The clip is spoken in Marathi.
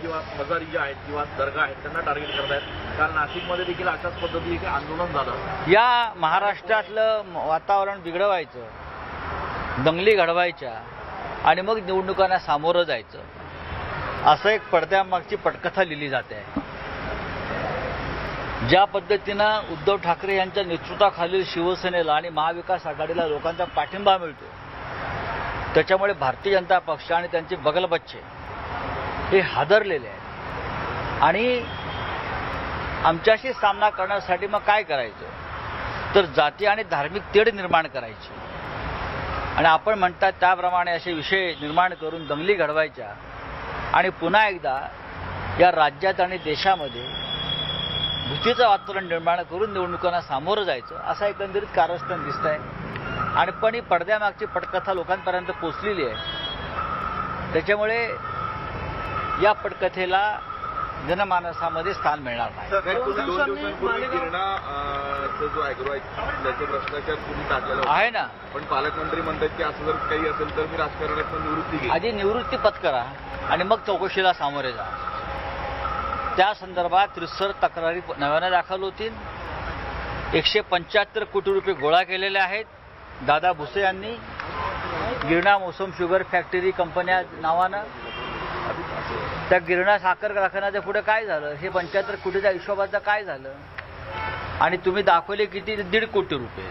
किंवा मजारी ज्या आहेत किंवा दर्गा आहेत त्यांना टार्गेट करतायत. काल नाशिकमध्ये देखील अशाच पद्धतीने आंदोलन झालं. या महाराष्ट्रातलं वातावरण बिघडवायचं, दंगली घडवायच्या आणि मग निवडणुकांना सामोरं जायचं, असं एक पडद्यामागची पटकथा लिहिली जाते आहे. ज्या पद्धतीनं उद्धव ठाकरे यांच्या नेतृत्वाखालील शिवसेनेला आणि महाविकास आघाडीला लोकांचा पाठिंबा मिळतो, त्याच्यामुळे भारतीय जनता पक्ष आणि त्यांचे बगलबच्चे हे हादरलेले आहेत. आणि आमच्याशी सामना करण्यासाठी मग काय करायचं तर जाती आणि धार्मिक तेढ निर्माण करायची आणि आपण म्हणतात त्याप्रमाणे असे विषय निर्माण करून दंगली घडवायच्या आणि पुन्हा एकदा या राज्यात आणि देशामध्ये भीतीचं वातावरण निर्माण करून निवडणुकांना सामोरं जायचं, असा एकंदरीत कारस्थान दिसत आहे. आणि पण ही पडद्यामागची पटकथा लोकांपर्यंत पोचलेली आहे. त्याच्यामुळे या पटकथेला जनमानसामध्ये स्थान मिळणार नाही. दोन दिवसांपूर्वी गिरणाचा जो अॅग्रो आहे त्याचे भ्रष्टाचार तुम्ही टाकलेला आहे ना, पण पालकमंत्री म्हणतात की असं जर काही असेल तर मी राजकारणातून निवृत्ती घेईन. आधी निवृत्ती पत्करा आणि मग चौकशीला सामोरे जा. त्या संदर्भात रितसर तक्रारी नव्यानं दाखल होतील. 175 कोटी रुपये गोळा केलेले आहेत दादा भुसे यांनी गिरणा मोसम शुगर फॅक्टरी कंपन्या नावानं. त्या गिरणा साखर कारखान्याच्या पुढे काय झालं, हे 75 कोटीच्या हिशोबाचं काय झालं, आणि तुम्ही दाखवले किती 1.5 कोटी रुपये.